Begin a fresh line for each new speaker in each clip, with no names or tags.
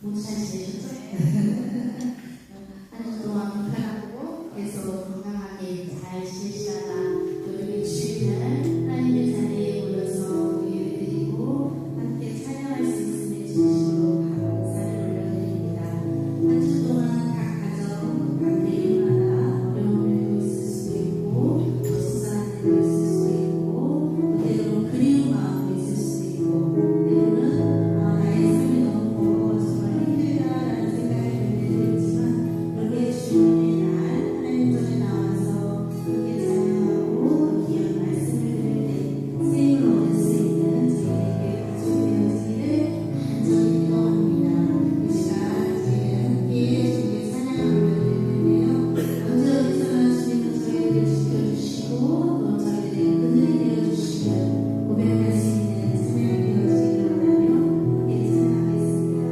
모두 잘 지내셨죠? 한 주 동안 불편하고 계속 건강하게 잘 지내시다가 우리 주일날 하나님의 자리에 모여서 예배드리고 함께 찬양할 수 있음에 진심으로 감사를 올려드립니다. 한 주 동안 각 가정, 각 개인마다 어려움을 있을 수도 있고 또 속상한 일도 있을 수도 있고 또 때로는 그리운 마음도 있을 수도 있고 때로는 나의 삶이 너무 버거워서 정말 힘들다라는 생각이 들 때도 있지만 이렇게 주님의 날 하나님 전에 나와서 함께 찬양하고 귀한 말씀을 들을 때 쓰임을 얻을 수 있는 저희에게 가족이 되어지기를 간절히 기도합니다. 이 시간 저희는 함께 주님의 찬양을 올려드리는데요. 언제 어디서나 주님은 저희들을 지켜주시고 또 저희들의 그늘이 되어주시며 고백할 수 있는 찬양이 되어지기를 원하며 함께 찬양하겠습니다.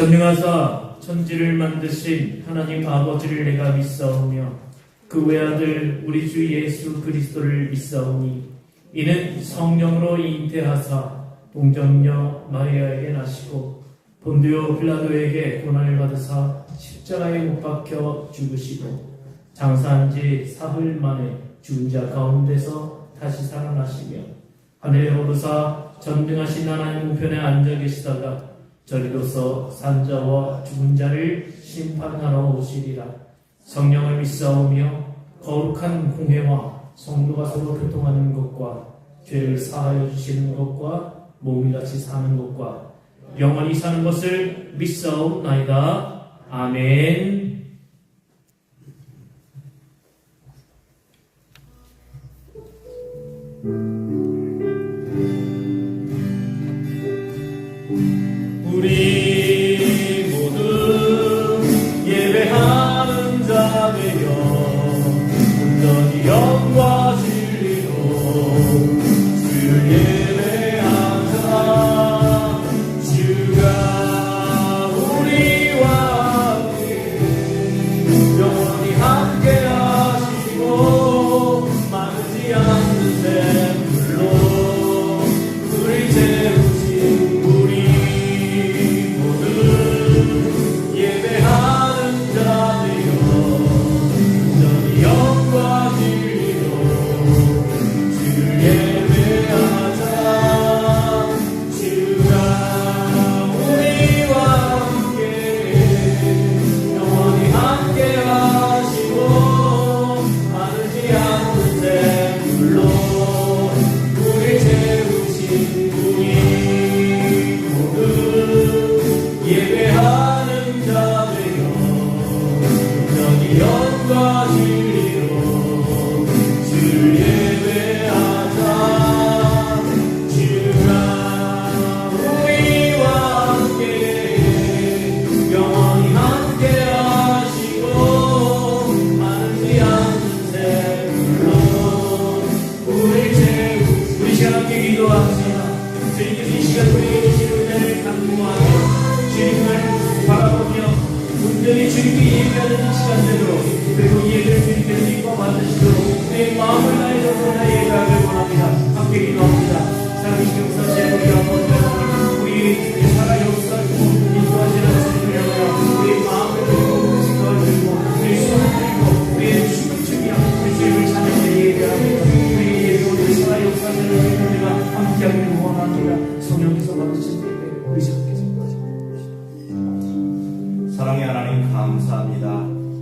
전능하사 천지를 만드신 하나님 아버지를 내가 믿사오며 그 외아들 우리 주 예수 그리스도를 믿사오니 이는 성령으로 잉태하사 동정녀 마리아에게 나시고 본디오 빌라도에게 고난을 받으사 십자가에 못 박혀 죽으시고 장사한 지 사흘 만에 죽은 자 가운데서 다시 살아나시며 하늘에 오르사 전능하신 하나님 우편에 앉아 계시다가 저리로서 산자와 죽은 자를 심판하러 오시리라. 성령을 믿사오며 거룩한 공회와 성도가 서로 교통하는 것과 죄를 사하여 주시는 것과 몸이같이 사는 것과 영원히 사는 것을 믿사옵나이다. 아멘. 우리 모두 예배하는 자 되어 온전히 영과 진리로 주를 예배하자. 주가 우리와 함께 영원히 함께 하시고 마르지 않는 샘물로 우리 재우신 우리 예배하는 자 되어 온전히 영과 진리로 주를 예배하자. 주가 우리와 함께 영원히 함께 하시고 마르지 않는 샘물로 우리 재우신 분이 모두 예배하는 자 되어 온전히 영과 진리로 주를 예배하자. 주가 우리와 함께 영원히 함께 하시고 마르지 않는 샘물로 우리 재우시. 우리 시간 함께 기도합시다. 주님께서 이 시간 우리에게 주신 은혜를 간구하며 주님을 바라보며 온전히 주님께 예배하는 이 시간 되도록 그리고 이 예배를 주님께서 기뻐 받으시도록 내 마음을 나의 정으로 다 예배하길 원합니다. 함께 기도합니다. 살아계신 역사하시는 우리 아버지 하나님, 우리 살아 역사하시고 인도하시는 주님을 향하여 우리 마음을 드리고 생각을 드리고 우리 손을 드리고 우리의 춤을 추며 우리 주님을 찬양해 예배합니다. 우리 예배 오늘 살아 역사하시는 주님과 함께하기를 원합니다. 성령께서 받으신 예배 우리 함께
사랑의 하나님 감사합니다.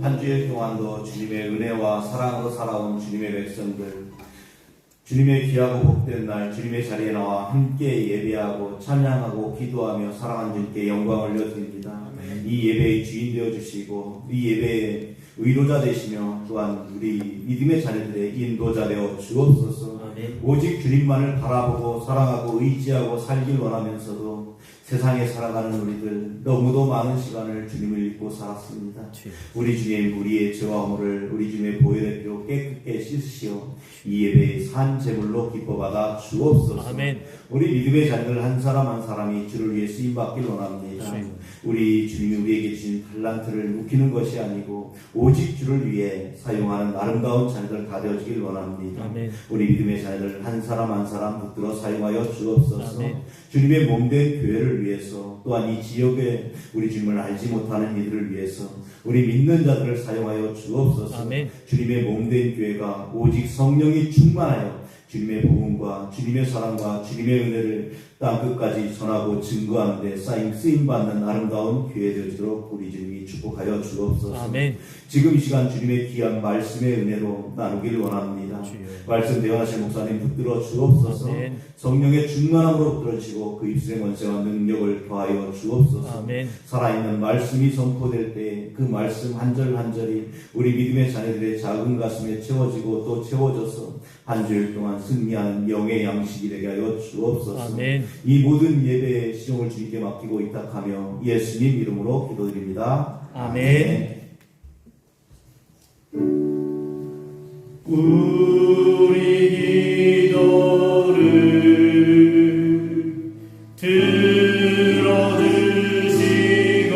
한 주일 동안도 주님의 은혜와 사랑으로 살아온 주님의 백성들, 주님의 귀하고 복된 날 주님의 자리에 나와 함께 예배하고 찬양하고 기도하며 사랑하는 주님께 영광을 올려드립니다. 이 예배의 주인 되어주시고 이 예배의 의도자 되시며 또한 우리 믿음의 자녀들의 인도자 되어 주옵소서. 오직 주님만을 바라보고 사랑하고 의지하고 살길 원하면서도 세상에 살아가는 우리들 너무도 많은 시간을 주님을 잊고 살았습니다. 우리 주님 우리의 죄와 허물을 우리 주님의 보혈의 피로 깨끗게 씻으시어 이 예배의 산 제물로 기뻐받아 주옵소서.
아멘.
우리 믿음의 자녀들 한 사람 한 사람이 주를 위해 쓰임받길 원합니다. 우리 주님이 우리에게 주신 달란트를 묵히는 것이 아니고 오직 주를 위해 사용하는 아름다운 자녀들 다 되어지길 원합니다.
아멘.
우리 믿음의 자녀들 한 사람 한 사람 붙들어 사용하여 주옵소서.
아멘.
주님의 몸된 교회를 위해서 또한 이 지역에 우리 주님을 알지 못하는 이들을 위해서 우리 믿는 자들을 사용하여 주옵소서.
아멘.
주님의 몸된 교회가 오직 성령이 충만하여 주님의 복음과 주님의 사랑과 주님의 은혜를 땅끝까지 전하고 증거하는 데 쓰임받는 아름다운 교회 되도록 우리 주님이 축복하여 주옵소서.
아멘.
지금 이 시간 주님의 귀한 말씀의 은혜로 나누기를 원합니다.
주여.
말씀 대원하실 목사님 붙들어 주옵소서.
아멘.
성령의 충만함으로 붙들어지고 그 입술의 권세와 능력을 더하여 주옵소서.
아멘.
살아있는 말씀이 선포될 때 그 말씀 한 절 한 절이 우리 믿음의 자녀들의 작은 가슴에 채워지고 또 채워져서 한 주일 동안 승리하는 영의 양식이 되게 하여 주옵소서.
아멘.
이 모든 예배의 시종을 주님께 맡기고 위탁하며 예수님 이름으로 기도드립니다.
아멘.
우리 기도를 들어주시고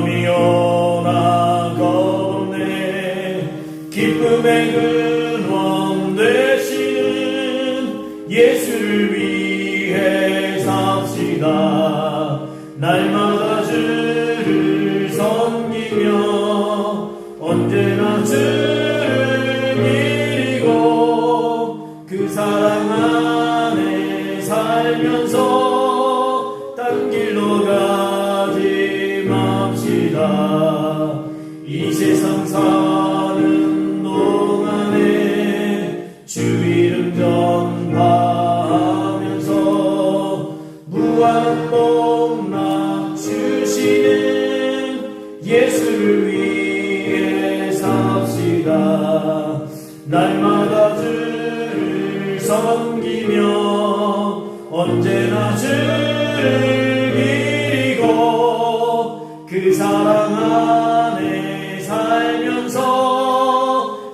두려움이여 나가네 기쁨의 근원 되시는 예수를 위해 삽시다. 날마다 주를 섬기며 언제나 주를 기리고 그 사랑 안에 살면서 딴 길로 가지 맙시다. 이 세상 사는 동안에 주 이름 전파하면서 무한 복락 주시는 예수를 위해 삽시다. 날마다 주를 섬기며 언제나 주를 기리고 그 사랑 안에 살면서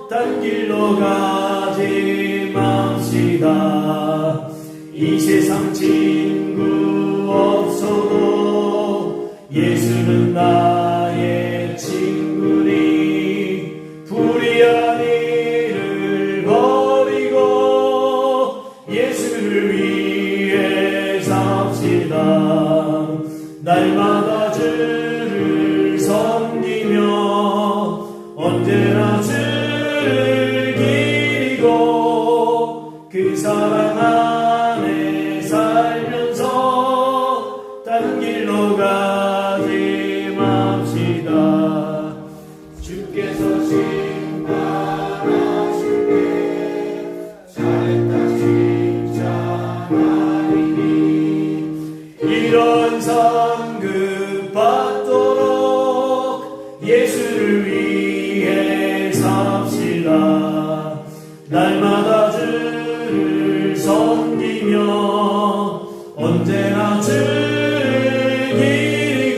딴 길로 가지 맙시다. 이 세상 친구 없어도 예수는 나의 친구니 불의한 일을 버리고 예수를 위해 삽시다. 날마다 주를 섬기며 언제나 주를 기리고 그 사랑 안에 살면서 딴 길로 가지 맙시다. 주께서 심판하실 때 잘했다 칭찬하리니 이런 상급 받도록 예수를 위해 삽시다. 날마다 주를 섬기며 언제나 주를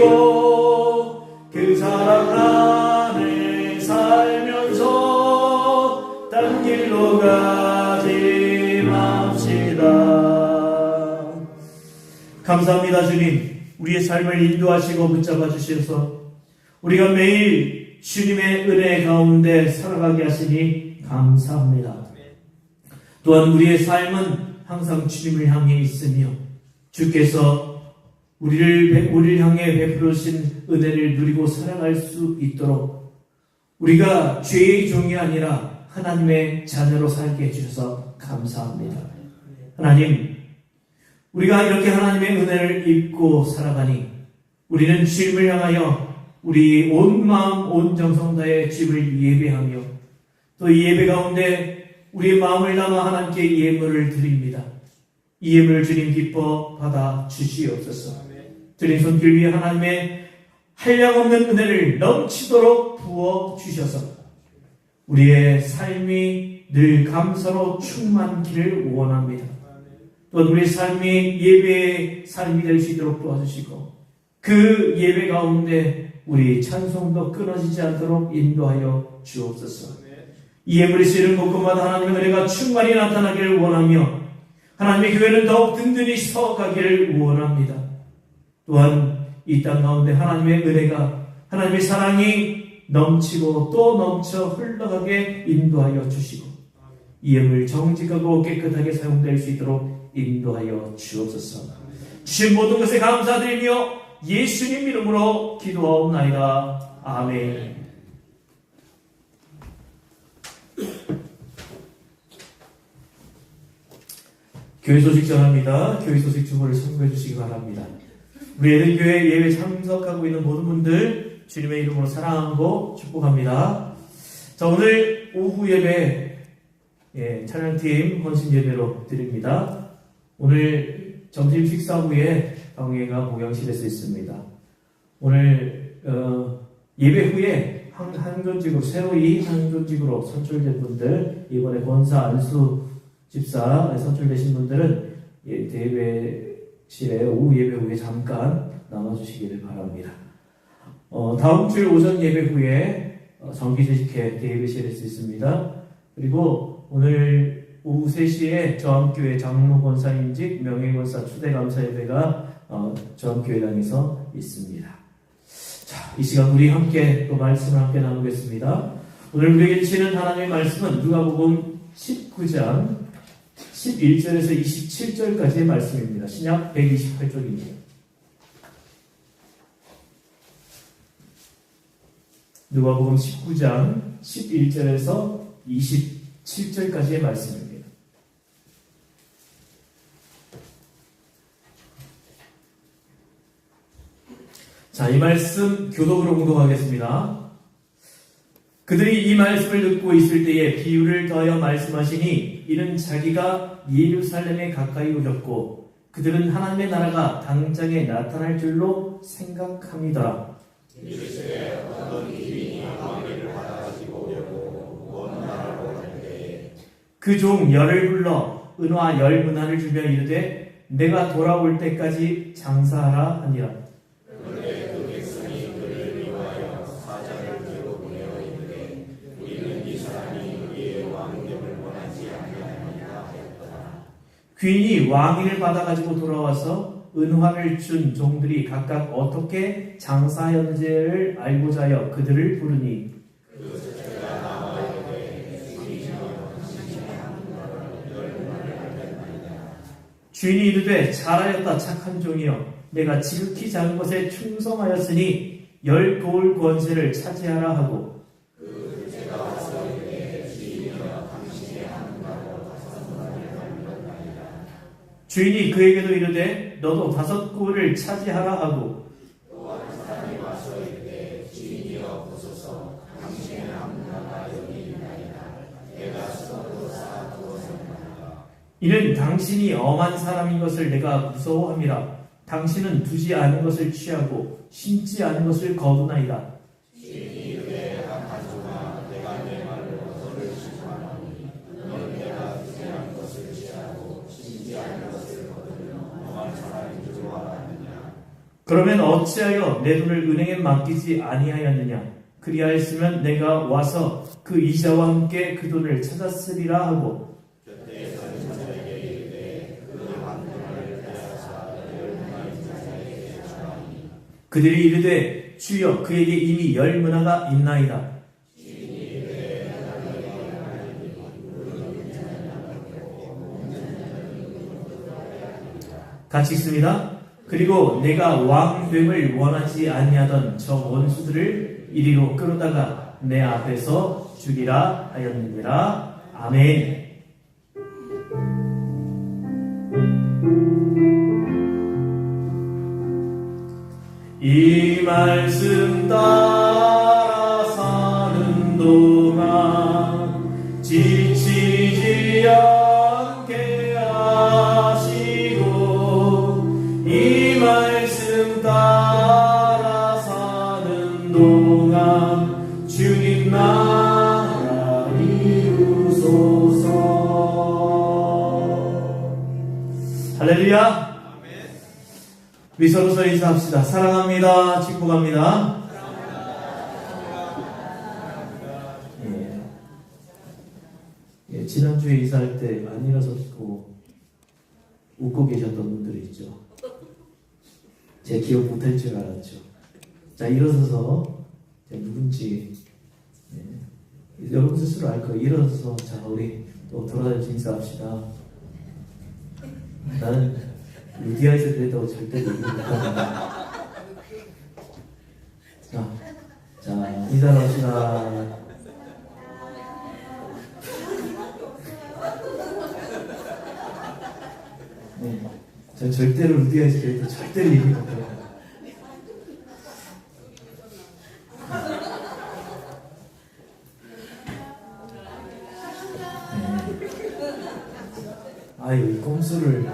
기리고 그 사랑 안에 살면서 딴 길로 가지 맙시다. 감사합니다. 주님, 우리의 삶을 인도하시고 붙잡아 주셔서 우리가 매일 주님의 은혜 가운데 살아가게 하시니 감사합니다. 또한 우리의 삶은 항상 주님을 향해 있으며 주께서 우리를 향해 베풀으신 은혜를 누리고 살아갈 수 있도록 우리가 죄의 종이 아니라 하나님의 자녀로 살게 해주셔서 감사합니다. 하나님, 우리가 이렇게 하나님의 은혜를 입고 살아가니 우리는 주님을 향하여 우리 온 마음 온 정성 다해 주님을 예배하며 또 이 예배 가운데 우리의 마음을 담아 하나님께 예물을 드립니다. 이 예물을 주님 기뻐 받아 주시옵소서. 주님 손길 위에 하나님의 한량없는 은혜를 넘치도록 부어 주셔서 우리의 삶이 늘 감사로 충만기를 원합니다. 또한 우리의 삶이 예배의 삶이 될 수 있도록 도와주시고 그 예배 가운데 우리 찬송도 끊어지지 않도록 인도하여 주옵소서. 이 예물이 쓰이는 곳곳마다 하나님의 은혜가 충만히 나타나기를 원하며 하나님의 교회는 더욱 든든히 서가기를 원합니다. 또한 이 땅 가운데 하나님의 은혜가 하나님의 사랑이 넘치고 또 넘쳐 흘러가게 인도하여 주시고 이 예물 정직하고 깨끗하게 사용될 수 있도록 인도하여 주옵소서. 주신 모든 것에 감사드리며 예수님 이름으로 기도하옵나이다. 아멘. 교회 소식 전합니다. 교회 소식 주보를 참고해 주시기 바랍니다. 우리 에덴교회 예배 참석하고 있는 모든 분들 주님의 이름으로 사랑하고 축복합니다. 자, 오늘 오후 예배 찬양팀 헌신 예배로 드립니다. 오늘 점심 식사 후에 강의가 목양실에서 있습니다. 오늘 예배 후에 한교직으로 새로이 한교직으로 선출된 분들 이번에 권사 안수 집사에 선출되신 분들은 대회실에 오후 예배 후에 잠깐 남아주시기를 바랍니다. 다음 주일 오전 예배 후에 정기제식회 대회실에서 있습니다. 그리고 오늘 오후 3시에 저암교회 장로 권사임직 명예권사 추대감사 예배가 저암교회당에서 있습니다. 이 시간 우리 함께 또 말씀을 함께 나누겠습니다. 오늘 우리에게 주시는 하나님의 말씀은 누가복음 19장 11절에서 27절까지의 말씀입니다. 신약 128쪽입니다. 누가복음 19장 11절에서 27절까지의 말씀입니다. 자, 이 말씀 교독으로 공독하겠습니다. 그들이 이 말씀을 듣고 있을 때에 비유를 더하여 말씀하시니 이는 자기가 예루살렘에 가까이 오셨고 그들은 하나님의 나라가 당장에 나타날 줄로 생각합니다. 그 종 열을 불러 은화 10문화를 주며 이르되 내가 돌아올 때까지 장사하라 하니라. 귀인이 왕위를 받아가지고 돌아와서 은화를 준 종들이 각각 어떻게 장사하였는지를 알고자 하여 그들을 부르니 주인이 이르되 잘하였다 착한 종이여 내가 지극히 작은 것에 충성하였으니 10고을 권세를 차지하라 하고 주인이 그에게도 이르되 너도 5고을을 차지하라 하고 이는 당신이 엄한 사람인 것을 내가 무서워함이라. 당신은 두지 않은 것을 취하고 심지 않은 것을 거두나이다. 그러면 어찌하여 내 돈을 은행에 맡기지 아니하였느냐? 그리하였으면 내가 와서 그 이자와 함께 그 돈을 찾았으리라 하고 그들이 이르되 주여 그에게 이미 10문화가 있나이다. 같이 읽습니다. 그리고 내가 왕됨을 원하지 아니하던 저 원수들을 이리로 끌어다가 내 앞에서 죽이라 하였느니라. 아멘. 이 말씀 따라 사는 동안 지치지 않게 하시고 이 말씀 따라 사는 동안 주님 나라 이루소서. 할렐루야. 우리 서로서 인사합시다. 사랑합니다. 축복합니다. 지난주에 이사할 때 안 일어섰고 웃고 계셨던 분들이 있죠. 제 기억 못할 줄 알았죠. 자, 일어서서 누군지 여러분 스스로 알 거예요. 일어서서 자, 우리 또 돌아다니면서 인사합시다. 나는 루디아에서 그랬다고 절대 얘기 못합니다. 자, 인사를 합시다. 전 절대로 루디아에서 그랬다고 절대로 얘기 못해요. 아유, 이 꼼수를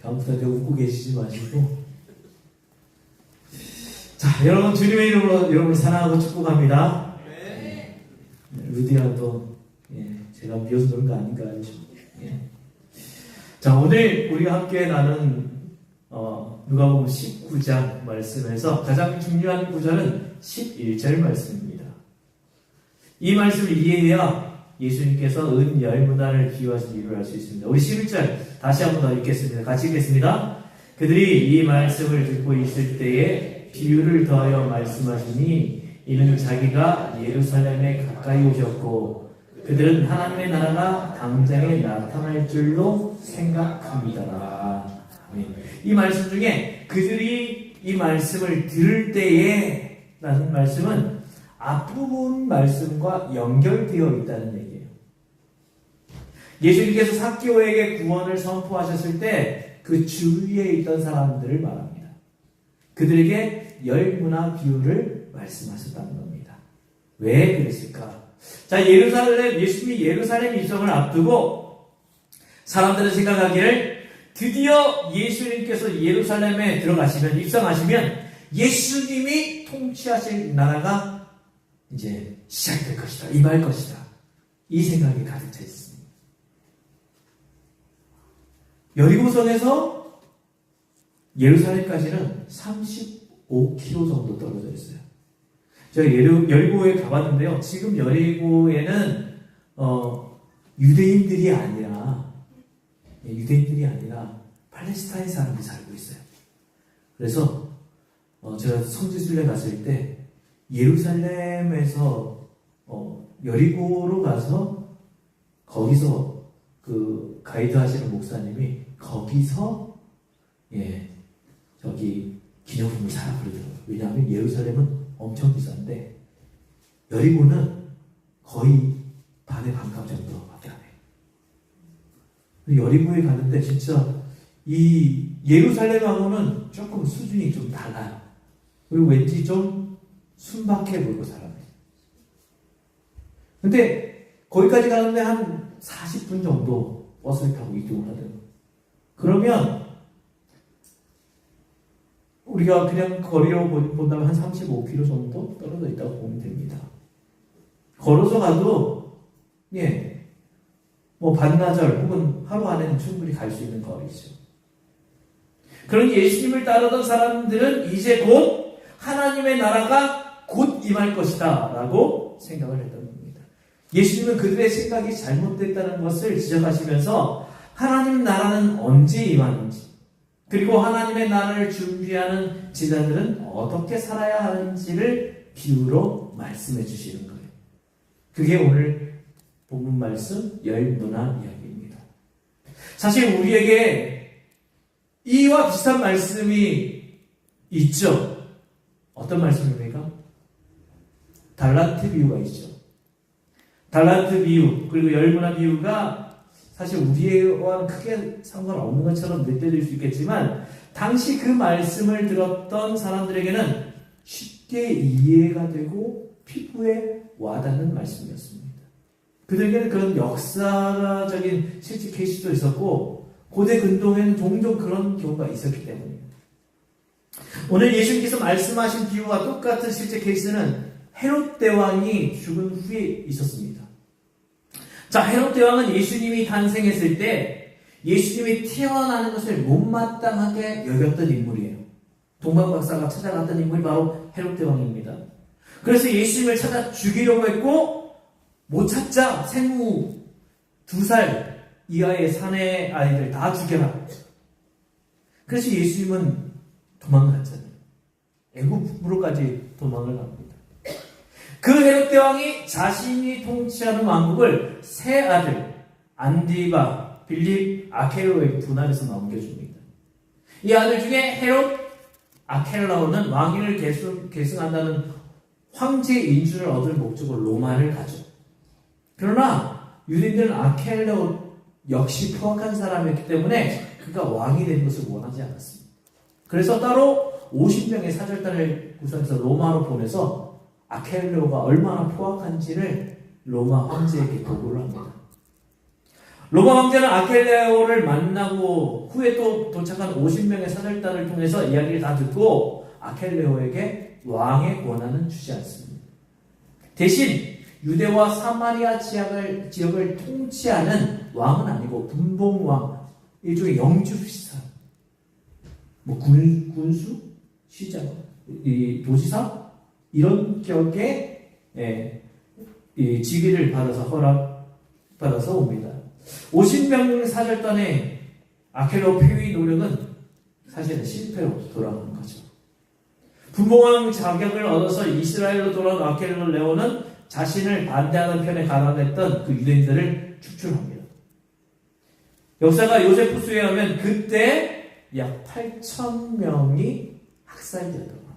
다음부터 웃고 계시지 마시고. 자, 여러분 주님의 이름으로 여러분을 사랑하고 축복합니다. 루디아도 제가 미워서 그런 거 아닌가요? 자, 오늘 우리가 함께 나눈 누가복음 19장 말씀에서 가장 중요한 구절은 11절 말씀입니다. 이 말씀을 이해해야 예수님께서 은 열문화를 비유하신 이유를 알 수 있습니다. 우리 11절 다시 한번 더 읽겠습니다. 같이 읽겠습니다. 그들이 이 말씀을 듣고 있을 때에 비유를 더하여 말씀하시니 이는 자기가 예루살렘에 가까이 오셨고 그들은 하나님의 나라가 당장에 나타날 줄로 생각합니다. 이 말씀 중에 그들이 이 말씀을 들을 때에 라는 말씀은 앞부분 말씀과 연결되어 있다는 얘기예요. 예수님께서 삭개오에게 구원을 선포하셨을 때 그 주위에 있던 사람들을 말합니다. 그들에게 열문화 비유를 말씀하셨다는 겁니다. 왜 그랬을까? 자, 예수님이 예루살렘 입성을 앞두고 사람들은 생각하기를 드디어 예수님께서 예루살렘에 들어가시면, 입성하시면 예수님이 통치하실 나라가 이제 시작될 것이다, 임할 것이다, 이 생각이 가득 차 있습니다. 여리고성에서 예루살렘까지는 35km 정도 떨어져 있어요. 제가 여리고에 가봤는데요. 지금 여리고에는 유대인들이 아니라 팔레스타인 사람들이 살고 있어요. 그래서 제가 성지순례 갔을 때 예루살렘에서 여리고로 가서 거기서 그 가이드 하시는 목사님이 거기서 저기 기념품을 사라 그러더라고요. 왜냐하면 예루살렘은 엄청 비싼데 여리고는 거의 반의 반값 정도밖에 안 해요. 여리고에 가는데 진짜 이 예루살렘하고는 조금 수준이 좀 달라요. 그리고 왠지 좀 순박해 보이고 사람이. 근데 거기까지 가는데 한 40분 정도 버스를 타고 이동을 하더라고요. 그러면 우리가 그냥 거리로 본다면 한 35km 정도 떨어져 있다고 보면 됩니다. 걸어서 가도 뭐 반나절 혹은 하루 안에는 충분히 갈 수 있는 거리죠. 그러니 예수님을 따르던 사람들은 이제 곧 하나님의 나라가 곧 임할 것이다 라고 생각을 했던 겁니다. 예수님은 그들의 생각이 잘못됐다는 것을 지적하시면서 하나님 나라는 언제 임하는지, 그리고 하나님의 나라를 준비하는 제자들은 어떻게 살아야 하는지를 비유로 말씀해 주시는 거예요. 그게 오늘 본문 말씀 열문화 이야기입니다. 사실 우리에게 이와 비슷한 말씀이 있죠. 어떤 말씀입니까? 달란트 비유가 있죠. 달란트 비유, 그리고 열문화 비유가 사실 우리와는 크게 상관없는 것처럼 느껴질 수 있겠지만 당시 그 말씀을 들었던 사람들에게는 쉽게 이해가 되고 피부에 와닿는 말씀이었습니다. 그들에게는 그런 역사적인 실제 케이스도 있었고 고대 근동에는 종종 그런 경우가 있었기 때문입니다. 오늘 예수님께서 말씀하신 비유와 똑같은 실제 케이스는 헤롯 대왕이 죽은 후에 있었습니다. 자, 헤롯 대왕은 예수님이 탄생했을 때 예수님이 태어나는 것을 못마땅하게 여겼던 인물이에요. 동방박사가 찾아갔던 인물이 바로 헤롯 대왕입니다. 그래서 예수님을 찾아 죽이려고 했고 못 찾자 생후 2살 이하의 사내 아이들 다 죽여라. 그래서 예수님은 도망갔잖아요. 애굽으로까지 도망을 갑니다. 그 헤롯 대왕이 자신이 통치하는 왕국을 세 아들 안디바, 빌립, 아켈라오에게 분할해서 넘겨줍니다. 이 아들 중에 헤롯 아켈라오는 왕위를 계승한다는 황제 인준을 얻을 목적으로 로마를 가죠. 그러나 유대인들은 아켈라오 역시 포악한 사람이었기 때문에 그가 왕이 되는 것을 원하지 않았습니다. 그래서 따로 50명의 사절단을 구성해서 로마로 보내서 아켈레오가 얼마나 포악한지를 로마 황제에게 보고를 합니다. 로마 황제는 아켈레오를 만나고 후에 또 도착한 50명의 사절단을 통해서 이야기를 다 듣고 아켈레오에게 왕의 권한은 주지 않습니다. 대신 유대와 사마리아 지역을 통치하는 왕은 아니고 분봉왕, 일종의 영주 비슷한 군수, 시장, 도지사 이런 격의 직위를 받아서 받아서 옵니다. 50명 사절단의 아켈로 폐위 노력은 사실은 실패로 돌아가는 거죠. 분봉왕 자격을 얻어서 이스라엘로 돌아온 아켈로레오는 자신을 반대하는 편에 가담했던 그 유대인들을 축출합니다. 역사가 요세푸스에 하면 그때 약 8,000명이 학살되었다고 합니다.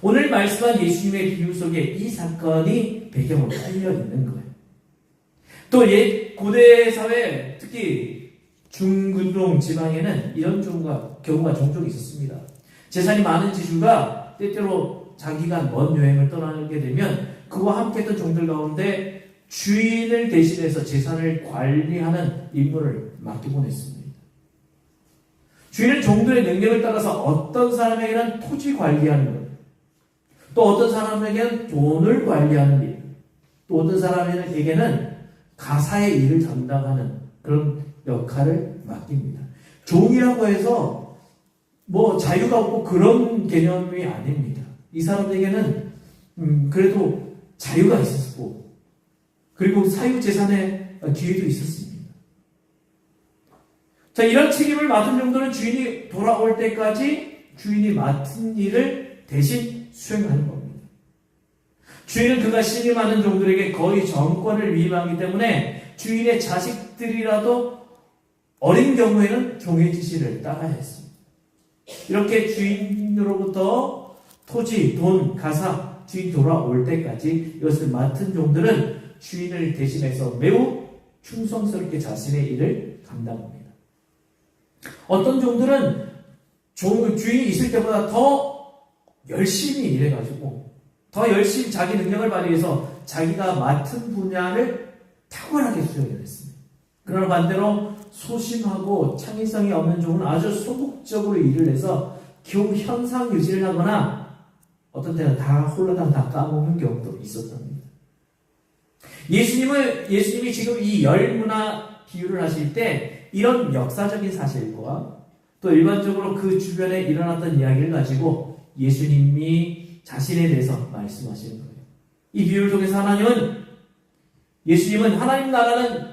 오늘 말씀한 예수님의 비유 속에 이 사건이 배경으로 깔려 있는 거예요. 또 옛 고대 사회, 특히 중근동 지방에는 이런 경우가 종종 있었습니다. 재산이 많은 지주가 때때로 장기간 먼 여행을 떠나게 되면 그와 함께했던 종들 가운데 주인을 대신해서 재산을 관리하는 임무를 맡기곤 했습니다. 주인은 종들의 능력을 따라서 어떤 사람에게는 토지 관리하는 것, 또 어떤 사람에게는 돈을 관리하는 일, 또 어떤 사람에게는 가사의 일을 담당하는 그런 역할을 맡깁니다. 종이라고 해서 뭐 자유가 없고 그런 개념이 아닙니다. 이 사람에게는 그래도 자유가 있었고 그리고 사유재산의 기회도 있었습니다. 자, 이런 책임을 맡은 정도는 주인이 돌아올 때까지 주인이 맡은 일을 대신 수행하는 겁니다. 주인은 그가 신임하는 종들에게 거의 정권을 위임하기 때문에 주인의 자식들이라도 어린 경우에는 종의 지시를 따라야 했습니다. 이렇게 주인으로부터 토지, 돈, 가사, 주인 돌아올 때까지 이것을 맡은 종들은 주인을 대신해서 매우 충성스럽게 자신의 일을 감당합니다. 어떤 종들은 주인이 있을 때보다 더 열심히 일해가지고 더 열심히 자기 능력을 발휘해서 자기가 맡은 분야를 탁월하게 수행을 했습니다. 그러나 반대로 소심하고 창의성이 없는 종은 아주 소극적으로 일을 해서 겨우 현상 유지를 하거나 어떤 때는 다 홀라당 다 까먹는 경우도 있었답니다. 예수님이 지금 이 열문화 비유를 하실 때 이런 역사적인 사실과 또 일반적으로 그 주변에 일어났던 이야기를 가지고 예수님이 자신에 대해서 말씀하시는 거예요. 이 비유를 통해서 예수님은 하나님 나라는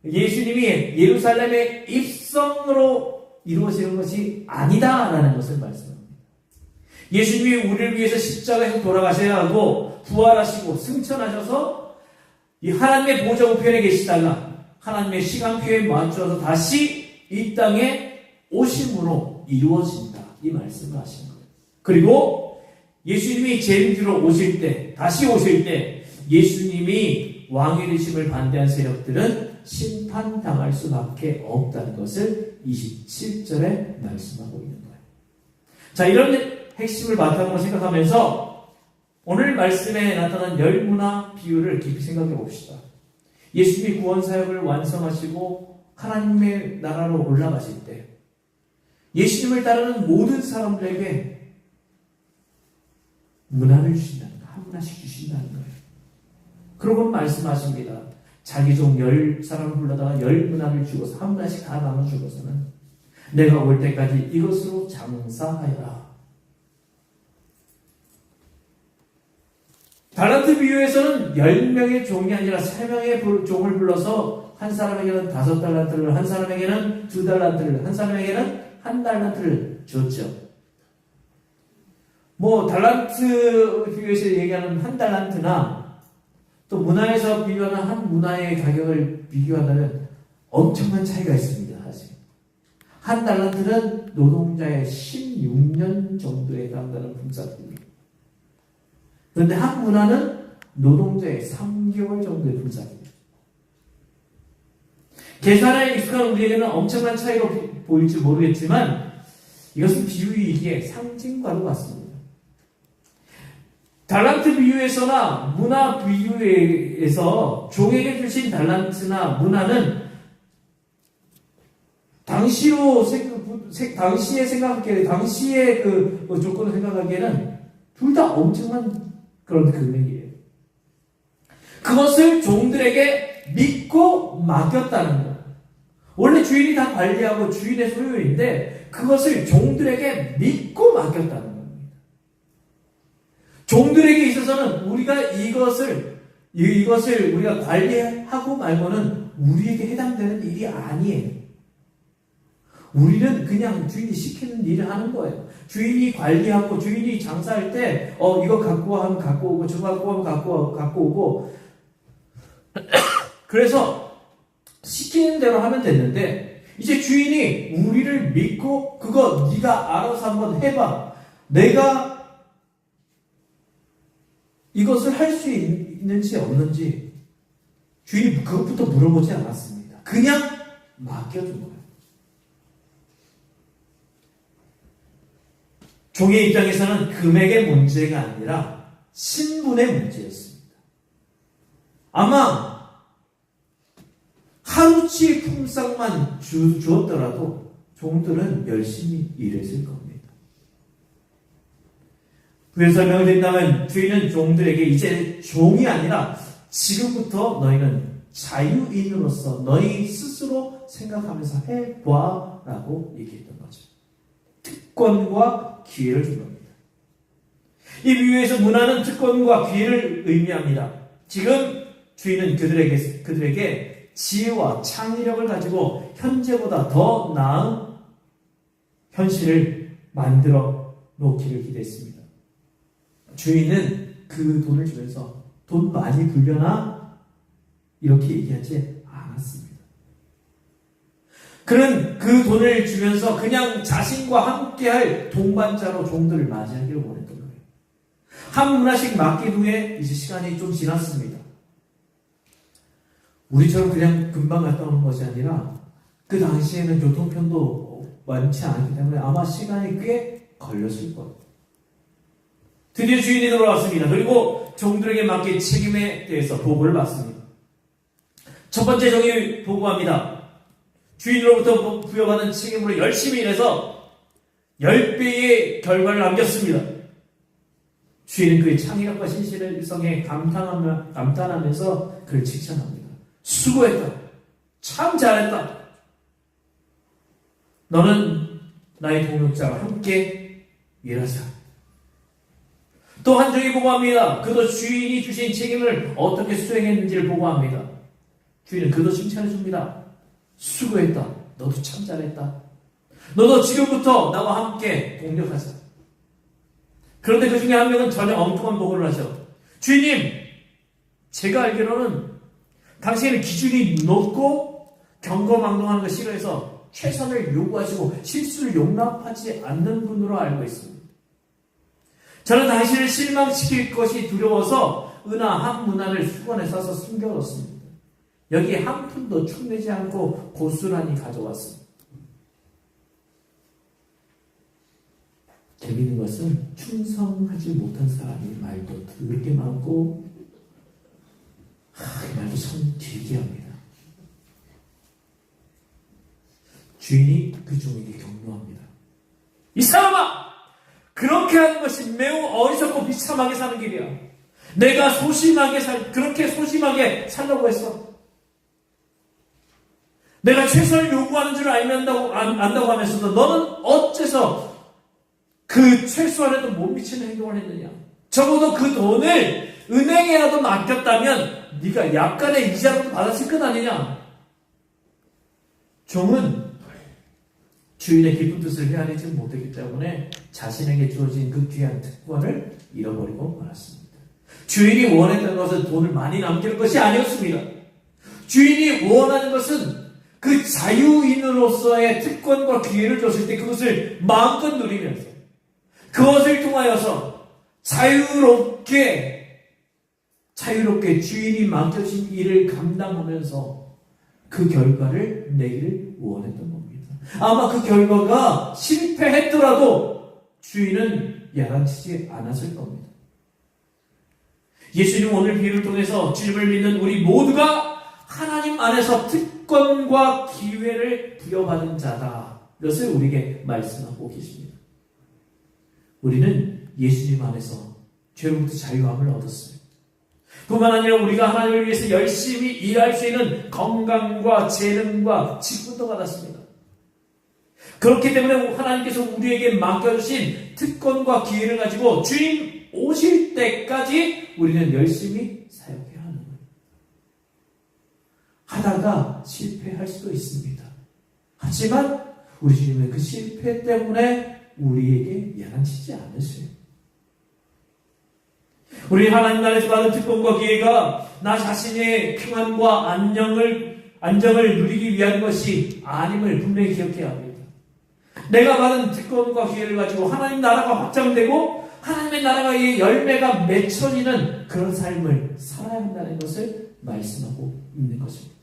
예수님이 예루살렘의 입성으로 이루어지는 것이 아니다라는 것을 말씀합니다. 예수님이 우리를 위해서 십자가에서 돌아가셔야 하고 부활하시고 승천하셔서 이 하나님의 보좌 우편에 계시다가 하나님의 시간표에 맞춰서 다시 이 땅에 오심으로 이루어진다. 이 말씀을 하신 거예요. 그리고 예수님이 재림주로 오실 때, 다시 오실 때 예수님이 왕의 되심을 반대한 세력들은 심판당할 수밖에 없다는 것을 27절에 말씀하고 있는 거예요. 자, 이런 핵심을 바탕으로 생각하면서 오늘 말씀에 나타난 열문화 비유를 깊이 생각해 봅시다. 예수님이 구원사역을 완성하시고 하나님의 나라로 올라가실 때 예수님을 따르는 모든 사람들에게 문화를 주신다는 거예요. 한 문화씩 주신다는 거예요. 그러고 말씀하십니다. 자기 종 10사람을 불러다가 10문화를 주고서 한 문화씩 다 나눠주고서는 내가 올 때까지 이것으로 장사하여라. 달란트 비유에서는 10명의 종이 아니라 3명의 종을 불러서 한 사람에게는 5달란트를, 한 사람에게는 2달란트를, 한 사람에게는 1달란트를 줬죠. 달란트 비유에서 얘기하는 1달란트나 또 문화에서 비교하는 한 문화의 가격을 비교한다면 엄청난 차이가 있습니다. 사실 1달란트는 노동자의 16년 정도에 해당하는 분사비입니다. 그런데 한 문화는 노동자의 3개월 정도의 분사비입니다. 계산에 익숙한 우리에게는 엄청난 차이로 보일지 모르겠지만 이것은 비유이기에 상징과도 같습니다. 달란트 비유에서나 문화 비유에서 종에게 주신 달란트나 문화는 당시의 그 조건을 생각하기에는 둘 다 엄청난 그런 금액이에요. 그것을 종들에게 믿고 맡겼다는 거예요. 원래 주인이 다 관리하고 주인의 소유인데 그것을 종들에게 믿고 맡겼다는 겁니다. 종들에게 있어서는 우리가 이것을 이것을 우리가 관리하고 말고는 우리에게 해당되는 일이 아니에요. 우리는 그냥 주인이 시키는 일을 하는 거예요. 주인이 관리하고 주인이 장사할 때 이거 갖고 와 하면 갖고 오고 저거 갖고 와 하면 갖고 오고 그래서 시키는 대로 하면 됐는데 이제 주인이 우리를 믿고 그거 네가 알아서 한번 해봐. 내가 이것을 할 수 있는지 없는지 주인이 그것부터 물어보지 않았습니다. 그냥 맡겨준 거예요. 종의 입장에서는 금액의 문제가 아니라 신분의 문제였습니다. 아마 하루치 품삯만 주었더라도 종들은 열심히 일했을 겁니다. 그래서 설명을 드린다면 주인은 종들에게 이제 종이 아니라 지금부터 너희는 자유인으로서 너희 스스로 생각하면서 해봐 라고 얘기했던 거죠. 특권과 기회를 준 겁니다. 이 비유에서 문화는 특권과 기회를 의미합니다. 지금 주인은 그들에게 지혜와 창의력을 가지고 현재보다 더 나은 현실을 만들어 놓기를 기대했습니다. 주인은 그 돈을 주면서 돈 많이 불려나? 이렇게 얘기하지 않았습니다. 그는 그 돈을 주면서 그냥 자신과 함께할 동반자로 종들을 맞이하기를 원했던 거예요. 한 문화씩 맡긴 후에 이제 시간이 좀 지났습니다. 우리처럼 그냥 금방 갔다 오는 것이 아니라 그 당시에는 교통편도 많지 않았기 때문에 아마 시간이 꽤 걸렸을 거예요. 드디어 주인이 돌아왔습니다. 그리고 종들에게 맡긴 책임에 대해서 보고를 받습니다. 첫 번째 종이 보고합니다. 주인으로부터 부여받은 책임으로 열심히 일해서 10배의 결과를 남겼습니다. 주인은 그의 창의력과 신실성에 감탄하면서 그를 칭찬합니다. 수고했다. 참 잘했다. 너는 나의 동역자와 함께 일하자. 또 한 종이 보고합니다. 그도 주인이 주신 책임을 어떻게 수행했는지를 보고합니다. 주인은 그도 칭찬해줍니다. 수고했다. 너도 참 잘했다. 너도 지금부터 나와 함께 동력하자. 그런데 그 중에 한 명은 전혀 엉뚱한 보고를 하죠. 주인님, 제가 알기로는 당신은 기준이 높고 경거망동하는 걸 싫어해서 최선을 요구하시고 실수를 용납하지 않는 분으로 알고 있습니다. 저는 당신을 실망시킬 것이 두려워서 은하 한 문안을 수건에 싸서 숨겨뒀습니다. 여기에 한 푼도 축내지 않고 고스란히 가져왔습니다. 재미있는 것은 충성하지 못한 사람이 말도 더럽게 많고 그 말도 참 길게 합니다. 주인이 그 종에게 격려합니다. 이 사람아! 그렇게 하는 것이 매우 어리석고 비참하게 사는 길이야. 내가 그렇게 소심하게 살려고 했어. 내가 최선을 요구하는 줄 안다고 하면서도 너는 어째서 그 최소한에도 못 미치는 행동을 했느냐. 적어도 그 돈을 은행에라도 맡겼다면 네가 약간의 이자라도 받았을 것 아니냐. 종은 주인의 깊은 뜻을 헤아리지 못했기 때문에 자신에게 주어진 그 귀한 특권을 잃어버리고 말았습니다. 주인이 원했던 것은 돈을 많이 남기는 것이 아니었습니다. 주인이 원하는 것은 그 자유인으로서의 특권과 기회를 줬을 때 그것을 마음껏 누리면서 그것을 통하여서 자유롭게 주인이 맡겨진 일을 감당하면서 그 결과를 내기를 원했던 겁니다. 아마 그 결과가 실패했더라도 주인은 야단치지 않았을 겁니다. 예수님 오늘 비유를 통해서 주님을 믿는 우리 모두가 하나님 안에서 특권과 기회를 부여받은 자다. 이것을 우리에게 말씀하고 계십니다. 우리는 예수님 안에서 죄로부터 자유함을 얻었어요. 뿐만 아니라 우리가 하나님을 위해서 열심히 일할 수 있는 건강과 재능과 직분도 받았습니다. 그렇기 때문에 하나님께서 우리에게 맡겨주신 특권과 기회를 가지고 주님 오실 때까지 우리는 열심히 사역해야 하는 거예요. 하다가 실패할 수도 있습니다. 하지만 우리 주님은 그 실패 때문에 우리에게 야단치지 않으세요. 우리 하나님 나라에서 받은 특권과 기회가 나 자신의 평안과 안정을 누리기 위한 것이 아님을 분명히 기억해야 합니다. 내가 받은 특권과 기회를 가지고 하나님 나라가 확장되고 하나님의 나라의 열매가 맺혀지는 그런 삶을 살아야 한다는 것을 말씀하고 있는 것입니다.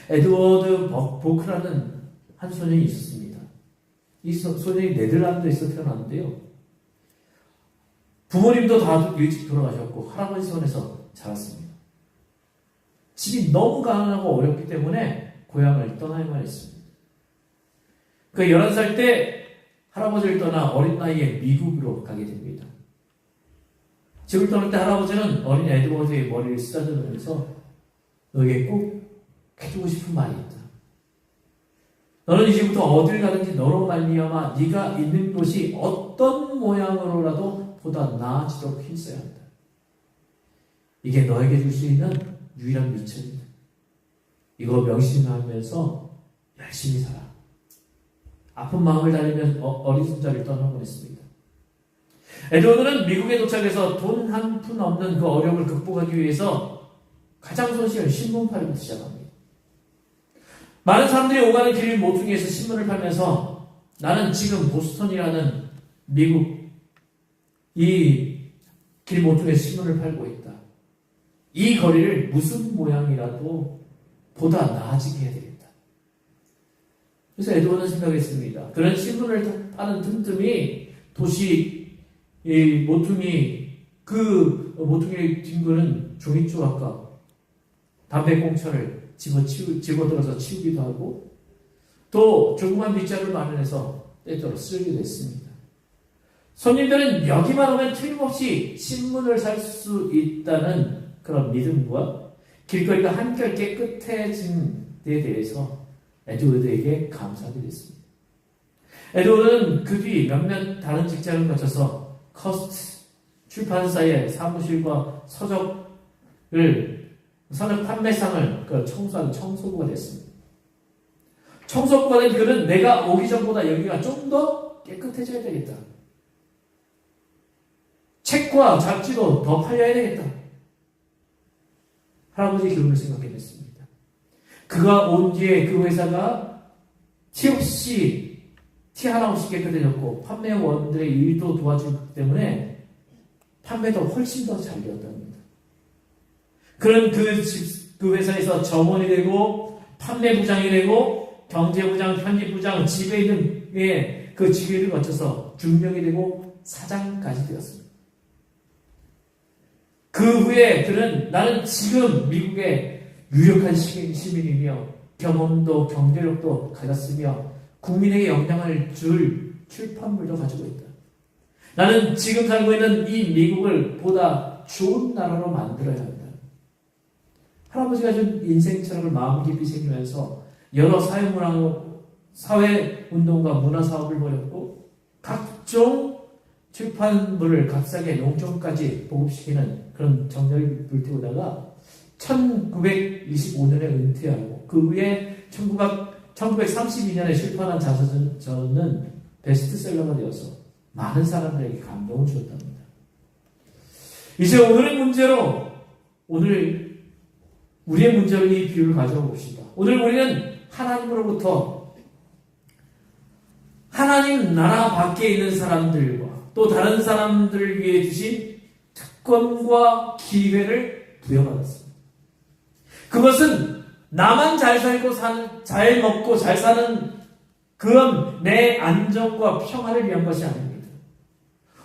에드워드 보크라는 한 소년이 있었습니다. 이 소년이 네덜란드에서 태어났는데요. 부모님도 다 일찍 돌아가셨고 할아버지 손에서 자랐습니다. 집이 너무 가난하고 어렵기 때문에 고향을 떠나야만 했습니다. 그 11살 때 할아버지를 떠나 어린 나이에 미국으로 가게 됩니다. 집을 떠날 때 할아버지는 어린 에드워드의 머리를 쓰다듬으면서 너에게 꼭 해주고 싶은 말이 있다. 너는 이제부터 어딜 가든지 너로 말미암아 네가 있는 곳이 어떤 모양으로라도 보다 나아지도록 힘써야 한다. 이게 너에게 줄 수 있는 유일한 미천이다. 이거 명심하면서 열심히 살아. 아픈 마음을 달리면 어린 손자를 떠나보냈습니다. 에드워드는 미국에 도착해서 돈 한 푼 없는 그 어려움을 극복하기 위해서 가장 손쉬운 신문 팔이부터 시작합니다. 많은 사람들이 오가는 길 모퉁이에서 신문을 팔면서 나는 지금 보스턴이라는 미국 이 길 모퉁이에서 신문을 팔고 있다. 이 거리를 무슨 모양이라도 보다 나아지게 해야 되겠다. 그래서 에드워드는 생각했습니다. 그런 신문을 파는 틈틈이 도시 이 모퉁이 그 모퉁이의 뒹구는 종이 조각과 담배꽁초를 집어들어서 치우기도 하고 또 조그만 빗자루를 마련해서 때때로 쓰기도 했습니다. 손님들은 여기만 오면 틀림없이 신문을 살 수 있다는 그런 믿음과 길거리가 한결 깨끗해진 데 대해서 에드워드에게 감사하게 됐습니다. 에드워드는 그 뒤 몇몇 다른 직장을 거쳐서 커스트 출판사의 사무실과 서적 판매상을 청소하는 청소부가 됐습니다. 청소부가 된 그는 내가 오기 전보다 여기가 좀 더 깨끗해져야 되겠다. 책과 잡지도 더 팔려야 되겠다. 할아버지의 기분을 생각해냈습니다. 그가 온 뒤에 그 회사가 티 하나 없이 깨끗해졌고 판매원들의 일도 도와주기 때문에 판매도 훨씬 더 잘 되었답니다. 그는 그 회사에서 점원이 되고 판매부장이 되고 경제부장, 편집부장, 지배 등의 그 직위를 거쳐서 중령이 되고 사장까지 되었습니다. 그 후에 그는 나는 지금 미국의 유력한 시민이며 경험도 경제력도 가졌으며 국민에게 영향을 줄 출판물도 가지고 있다. 나는 지금 살고 있는 이 미국을 보다 좋은 나라로 만들어야 한다. 할아버지가 준 인생 철학을 마음 깊이 새기면서 여러 사회운동과 문화사업을 벌였고 각종 출판물을 값싸게 농촌까지 보급시키는 그런 정열을 불태우다가 1925년에 은퇴하고 그 후에 1932년에 출판한 자서전은 베스트셀러가 되어서 많은 사람들에게 감동을 주었답니다. 이제 우리의 문제로 이 비유를 가져와 봅시다. 오늘 우리는 하나님으로부터 하나님 나라 밖에 있는 사람들과 또 다른 사람들을 위해 주신 특권과 기회를 부여받았습니다. 그것은 나만 잘 살고 잘 먹고 잘 사는 그런 내 안정과 평안을 위한 것이 아닙니다.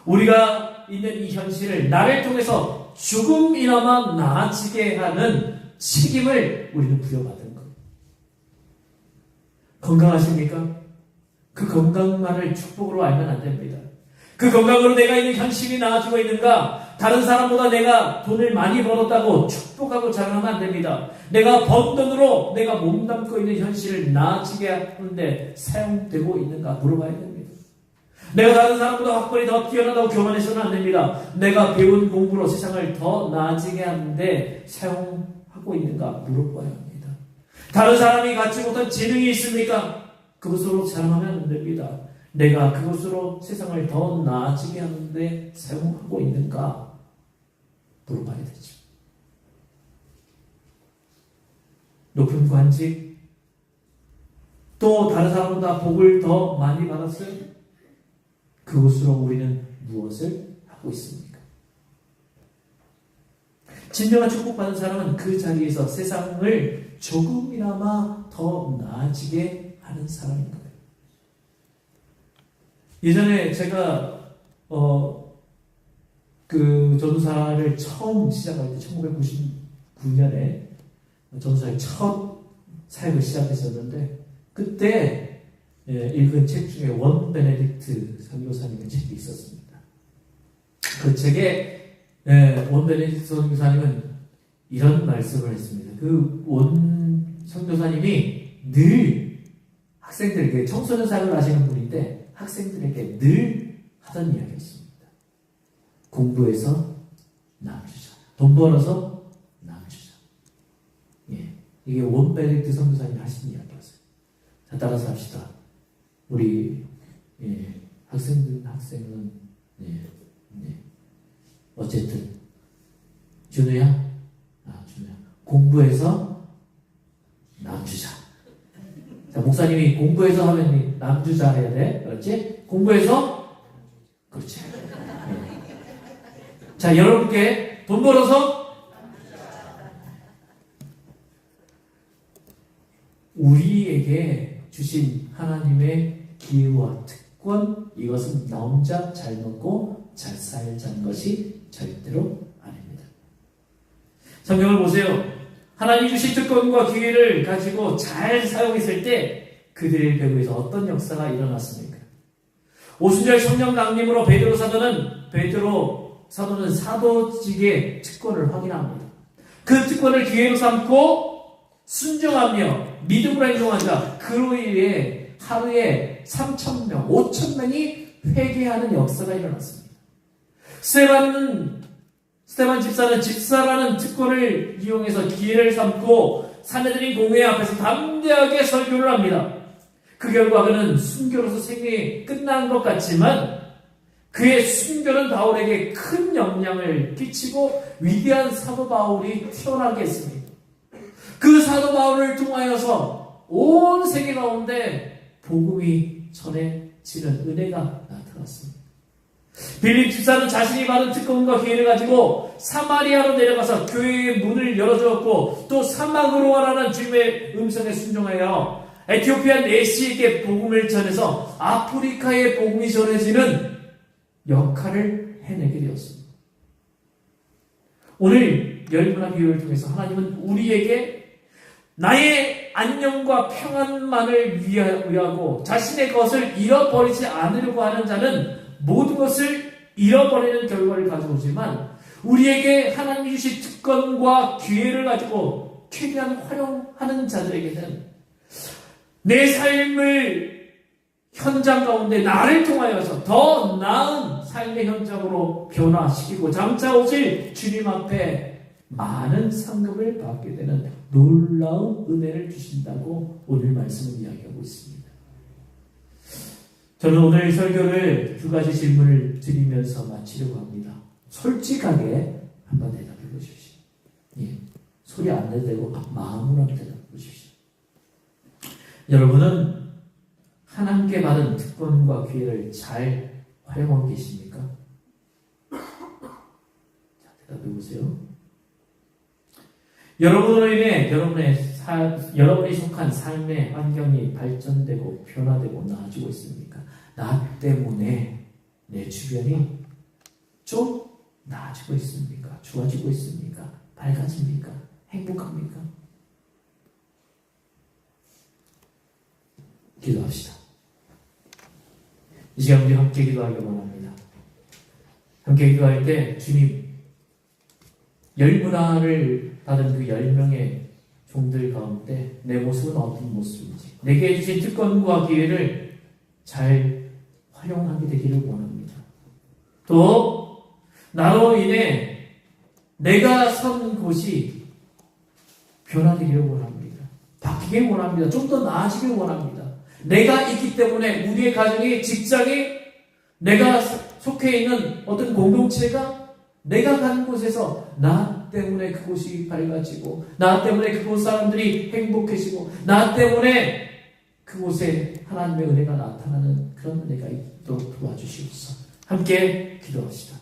우리가 있는 이 현실을 나를 통해서 조금이나마 나아지게 하는 책임을 우리는 부여받은 겁니다. 건강하십니까? 그 건강만을 축복으로 알면 안 됩니다. 그 건강으로 내가 있는 현실이 나아지고 있는가? 다른 사람보다 내가 돈을 많이 벌었다고 축복하고 자랑하면 안 됩니다. 내가 번 돈으로 내가 몸담고 있는 현실을 나아지게 하는데 사용되고 있는가 물어봐야 됩니다. 내가 다른 사람보다 학벌이 더 뛰어나다고 교만해서는 안 됩니다. 내가 배운 공부로 세상을 더 나아지게 하는데 사용하고 하고 있는가 물어봐야 합니다. 다른 사람이 갖지 못한 재능이 있습니까? 그것으로 자랑하면 안 됩니다. 내가 그것으로 세상을 더 나아지게 하는데 사용하고 있는가 물어봐야 되죠. 높은 관직, 또 다른 사람보다 복을 더 많이 받았어요? 그것으로 우리는 무엇을 하고 있습니까? 진정한 축복받은 사람은 그 자리에서 세상을 조금이나마 더 나아지게 하는 사람인 거예요. 예전에 제가 그 전도사를 처음 시작할 때 1999년에 전도사의 첫 사역을 시작했었는데 그때 읽은 책 중에 원 베네딕트 선교사님의 책이 있었습니다. 그 책에 원 베네딕트 선교사님은 이런 말씀을 했습니다. 그 원 선교사님이 늘 학생들에게 청소년 사역을 하시는 분인데 학생들에게 늘 하던 이야기였습니다. 공부해서 남 주자. 돈 벌어서 남 주자. 예, 이게 원 베네딕트 선교사님이 하신 이야기였어요. 자, 따라서 합시다. 우리 학생은 어쨌든 준우야, 준우야, 공부해서 남 주자. 자, 목사님이 공부해서 하면 남 주자 해야 돼, 그렇지? 공부해서, 그렇지. 자, 여러분께 돈 벌어서 우리에게 주신 하나님의 기회와 특권, 이것은 나 혼자 잘 먹고 잘 살자는 것이 절대로 아닙니다. 성경을 보세요. 하나님 주신 특권과 기회를 가지고 잘 사용했을 때 그들의 배후에서 어떤 역사가 일어났습니까? 오순절 성령 강림으로 베드로 사도는 사도직의 특권을 확인합니다. 그 특권을 기회로 삼고 순종하며 믿음으로 행동한 자, 그로 인해 하루에 3,000명, 5,000명이 회개하는 역사가 일어났습니다. 스테반 집사라는 특권을 이용해서 기회를 삼고 사내들인 공회 앞에서 담대하게 설교를 합니다. 그 결과 그는 순교로서 생애이 끝난 것 같지만 그의 순교는 바울에게 큰 영향을 끼치고 위대한 사도 바울이 태어나게 했습니다. 그 사도 바울을 통하여서 온 세계 가운데 복음이 전해지는 은혜가 나타났습니다. 빌립 집사는 자신이 받은 특권과 기회를 가지고 사마리아로 내려가서 교회의 문을 열어주었고 또 사막으로 가라는 주님의 음성에 순종하여 에티오피아 내시에게 복음을 전해서 아프리카에 복음이 전해지는 역할을 해내게 되었습니다. 오늘 열문화 비유를 통해서 하나님은 우리에게 나의 안녕과 평안만을 위하고 자신의 것을 잃어버리지 않으려고 하는 자는 모든 것을 잃어버리는 결과를 가져오지만 우리에게 하나님이 주신 특권과 기회를 가지고 최대한 활용하는 자들에게는 내 삶을 현장 가운데 나를 통하여서 더 나은 삶의 현장으로 변화시키고 장차 오실 주님 앞에 많은 상급을 받게 되는 놀라운 은혜를 주신다고 오늘 말씀을 이야기하고 있습니다. 저는 오늘 설교를 두 가지 질문을 드리면서 마치려고 합니다. 솔직하게 한번 대답해 보십시오. 예, 소리 안 내도 되고 마음으로 한번 대답해 보십시오. 여러분은 하나님께 받은 특권과 기회를 잘 활용하고 계십니까? 자, 대답해 보세요. 여러분으로 인해 여러분이 속한 삶의 환경이 발전되고 변화되고 나아지고 있습니까? 나 때문에 내 주변이 좀 나아지고 있습니까? 좋아지고 있습니까? 밝아집니까? 행복합니까? 기도합시다. 이 시간 우리 함께 기도하기 원합니다. 함께 기도할 때 주님, 열문화를 받은 그 10명의 종들 가운데 내 모습은 어떤 모습인지 내게 주신 특권과 기회를 잘 활용하게 되기를 원합니다. 또 나로 인해 내가 선 곳이 변화되기를 원합니다. 바뀌길 원합니다. 좀 더 나아지길 원합니다. 내가 있기 때문에 우리의 가정이, 직장이, 내가 속해 있는 어떤 공동체가, 내가 가는 곳에서 나 때문에 그곳이 밝아지고, 나 때문에 그곳 사람들이 행복해지고, 나 때문에 그곳에 하나님의 은혜가 나타나는 그런 은혜가 있도록 도와주시옵소서. 함께 기도합시다.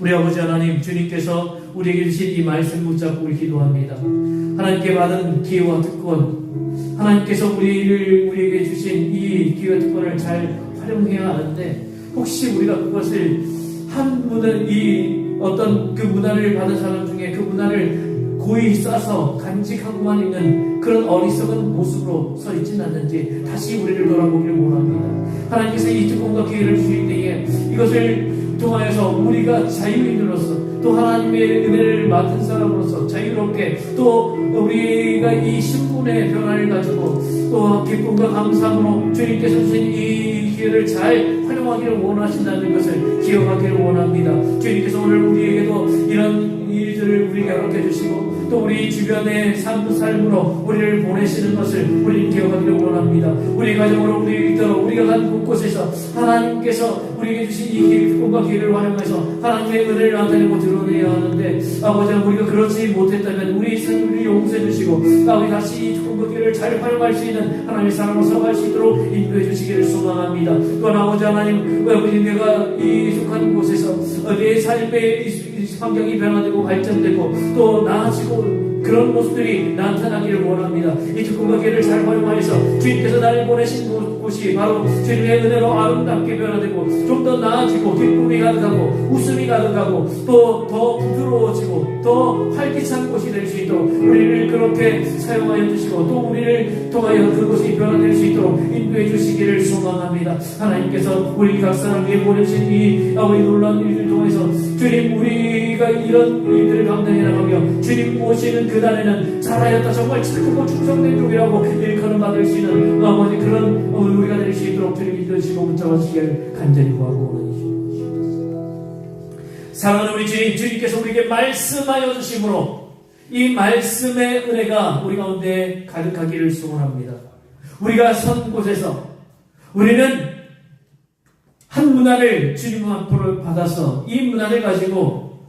우리 아버지 하나님, 주님께서 우리에게 주신 이 말씀 붙잡고 우리 기도합니다. 하나님께 받은 기회와 특권, 하나님께서 우리에게 주신 이 기회와 특권을 잘 활용해야 하는데, 혹시 우리가 그것을 한 문을, 이 어떤 그 문화를 받은 사람 중에 그 문화를 고이 싸서 간직하고만 있는 그런 어리석은 모습으로 서 있지는 않는지 다시 우리를 돌아보기를 원합니다. 하나님께서 이 특권과 기회를 주실 때에 이것을 통하여서 우리가 자유인으로서, 또 하나님의 은혜를 맡은 사람으로서 자유롭게, 또 우리가 이 신분의 변화를 가지고 또 기쁨과 감사함으로 주님께서 주신 이 기회를 잘 활용하기를 원하신다는 것을 기억하기를 원합니다. 주님께서 오늘 우리에게도 이런 일들을 우리에게 허락해 주시고, 또 우리 주변의 삶으로 우리를 보내시는 것을 우리는 기억하기를 원합니다. 우리 가정으로 우리 있도록 우리가 간 곳곳에서 하나님께서 우리에게 주신 이 특권과 기회를 활용해서 하나님의 은혜를 나타내고 드러내야 하는데, 아버지, 우리가 그렇지 못했다면 우리 용서해 주시고, 우리 다시 이 특권과 기회를 잘 활용할 수 있는 하나님의 사람으로 살아갈 수 있도록 인도해 주시기를 소망합니다. 또한 아버지 하나님, 아버지, 내가 이 속한 곳에서 내 삶의 환경이 변화되고 발전되고 또 나아지고 그런 모습들이 나타나기를 원합니다. 이 특권과 기회를 잘 활용하여서 주님께서 나를 보내신 곳이 바로 주님의 은혜로 아름답게 변화되고 좀 더 나아지고 기쁨이 가득하고 웃음이 가득하고 또 더 부드러워지고 더 활기찬 곳이 될 수 있도록 우리를 그렇게 사용하여 주시고, 또 우리를 통하여 그곳이 변화될 수 있도록 인도해 주시기를 소망합니다. 하나님께서 우리 각 사람 위해 보내신 이 아버지 놀라운 일들 통해서 주님, 우리가 이런 일들을 감당해 나가며 주님 모시는 그날에는 잘하였다, 정말 착하고 충성된 종이라고 일컬음 받을 수 있는 아버지, 그런 우리가 될 수 있도록 주님 인도해 주시고 붙잡아 주시기를 간절히 구하고 원하십니다. 사랑하는 우리 주님, 주님께서 우리에게 말씀하여 주심으로 이 말씀의 은혜가 우리 가운데 가득하기를 소원합니다. 우리가 선 곳에서 우리는 한 문화를 주님 앞으로 받아서 이 문화를 가지고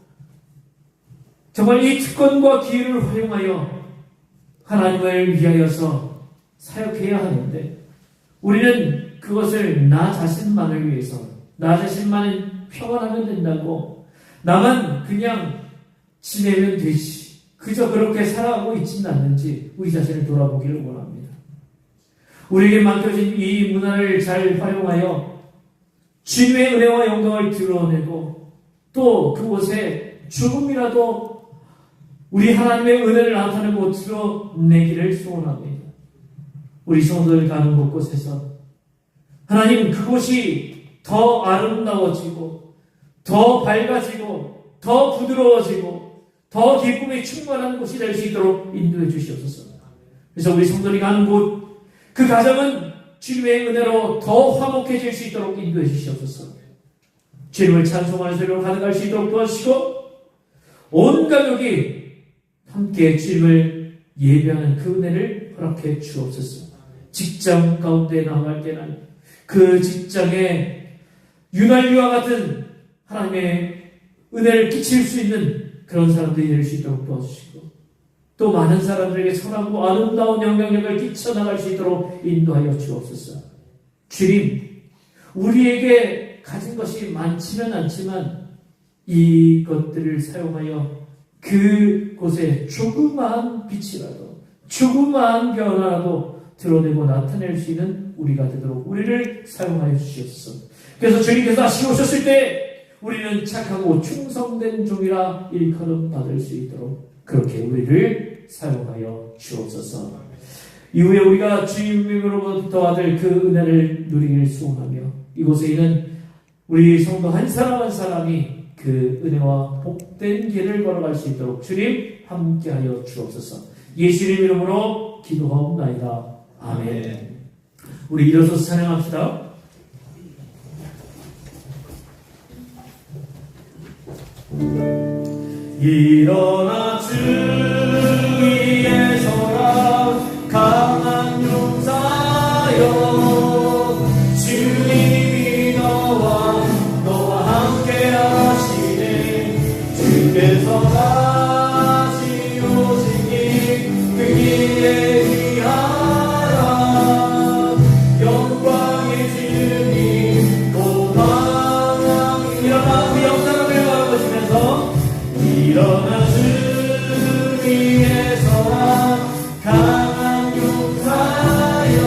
정말 이 특권과 기회를 활용하여 하나님을 위하여서 사역해야 하는데, 우리는 그것을 나 자신만을 위해서, 나 자신만은 평안하면 된다고, 나만 그냥 지내면 되지, 그저 그렇게 살아가고 있지는 않는지 우리 자신을 돌아보기를 원합니다. 우리에게 맡겨진 이 문화를 잘 활용하여 주님의 은혜와 영광을 드러내고, 또 그곳에 조금이라도 우리 하나님의 은혜를 나타내고 드러내기를 소원합니다. 우리 성도들 가는 곳곳에서 하나님, 그곳이 더 아름다워지고 더 밝아지고 더 부드러워지고 더 기쁨이 충만한 곳이 될 수 있도록 인도해 주시옵소서. 그래서 우리 성도들이 가는 곳, 그 가정은 주님의 은혜로 더 화목해질 수 있도록 인도해 주시옵소서. 주님을 찬송하는 소리로 가득할 수 있도록 도와주시고, 온 가족이 함께 주님을 예배하는 그 은혜를 허락해 주옵소서. 직장 가운데 나갈 때는 그 직장에 유난리와 같은 하나님의 은혜를 끼칠 수 있는 그런 사람들이 될 수 있도록 도와주시고, 또 많은 사람들에게 선하고 아름다운 영향력을 끼쳐나갈 수 있도록 인도하여 주옵소서. 주님, 우리에게 가진 것이 많지는 않지만 이것들을 사용하여 그곳에 조그마한 빛이라도, 조그마한 변화라도 드러내고 나타낼 수 있는 우리가 되도록 우리를 사용하여 주시옵소서. 그래서 주님께서 다시 오셨을 때 우리는 착하고 충성된 종이라 일컬음 받을 수 있도록 그렇게 우리를 사용하여 주옵소서. 이후에 우리가 주님으로부터 받을 그 은혜를 누리기를 소원하며, 이곳에 있는 우리 성도 한 사람 한 사람이 그 은혜와 복된 길을 걸어갈 수 있도록 주님 함께하여 주옵소서. 예수님 이름으로 기도하옵나이다. 아멘. 우리 일어서서 찬양합시다. 일어나 주 위에 주님이 너와 함께 하시네. 주께서 다시 오시니 그 길에 위하라. 영광의 주님 고마워. 일어나 우리 영상을 바라보시면서 일어나 주 위에 서라. 강한 용사여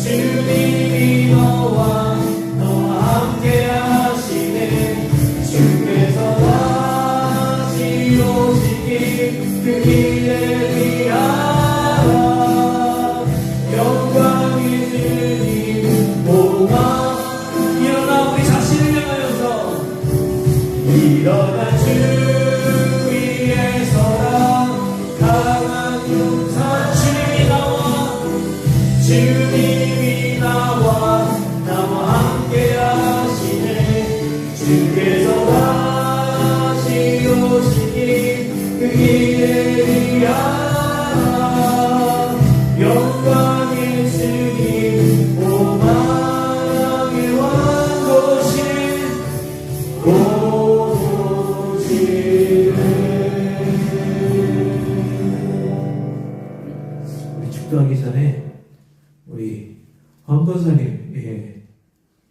주님이 너와 함께 하시네. 주께서 다시 오시니 그 길에 위하라. 영광의 주님 고마워. 일어나 우리 자신을 향하여서 일어나 주 위에 서라. 강한 용사 주님이 나와 함께 하시네. 주께서 다시 오시니 그 길에 위하라. 영광의 주님 오만의 왕 오시네. 우리 축도하기 전에 우리 황 권사님,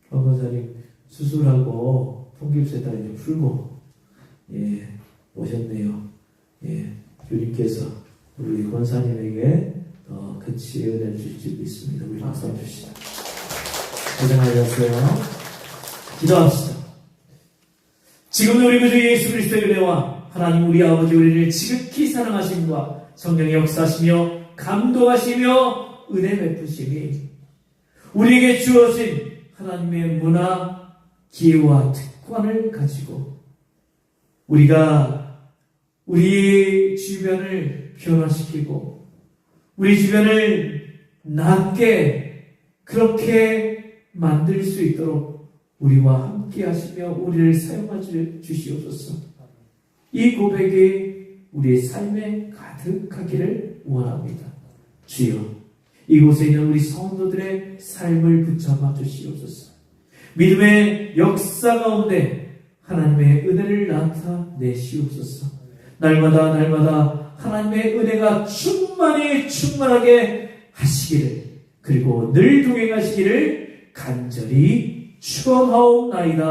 황 권사님 수술하고 통깁세다 이제 풀고, 오셨네요. 주님께서 우리 권사님에게 같이 은혜를 주실 수 있습니다. 우리 박수 한번 주시죠. 고생하셨어요. 기도합시다. 지금 우리 구주 예수 그리스도의 은혜와 하나님 우리 아버지 우리를 지극히 사랑하심과 성령의 역사하시며 감동하시며 은혜 베푸심이 우리에게 주어진 하나님의 문화, 기회와 특권을 가지고 우리가 우리 주변을 변화시키고 우리 주변을 낫게 그렇게 만들 수 있도록 우리와 함께 하시며 우리를 사용하 주시옵소서. 이 고백이 우리의 삶에 가득하기를 원합니다. 주여, 이곳에 있는 우리 성도들의 삶을 붙잡아 주시옵소서. 믿음의 역사 가운데 하나님의 은혜를 나타내시옵소서. 날마다 하나님의 은혜가 충만하게 하시기를, 그리고 늘 동행하시기를 간절히 축원하옵나이다.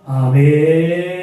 아멘.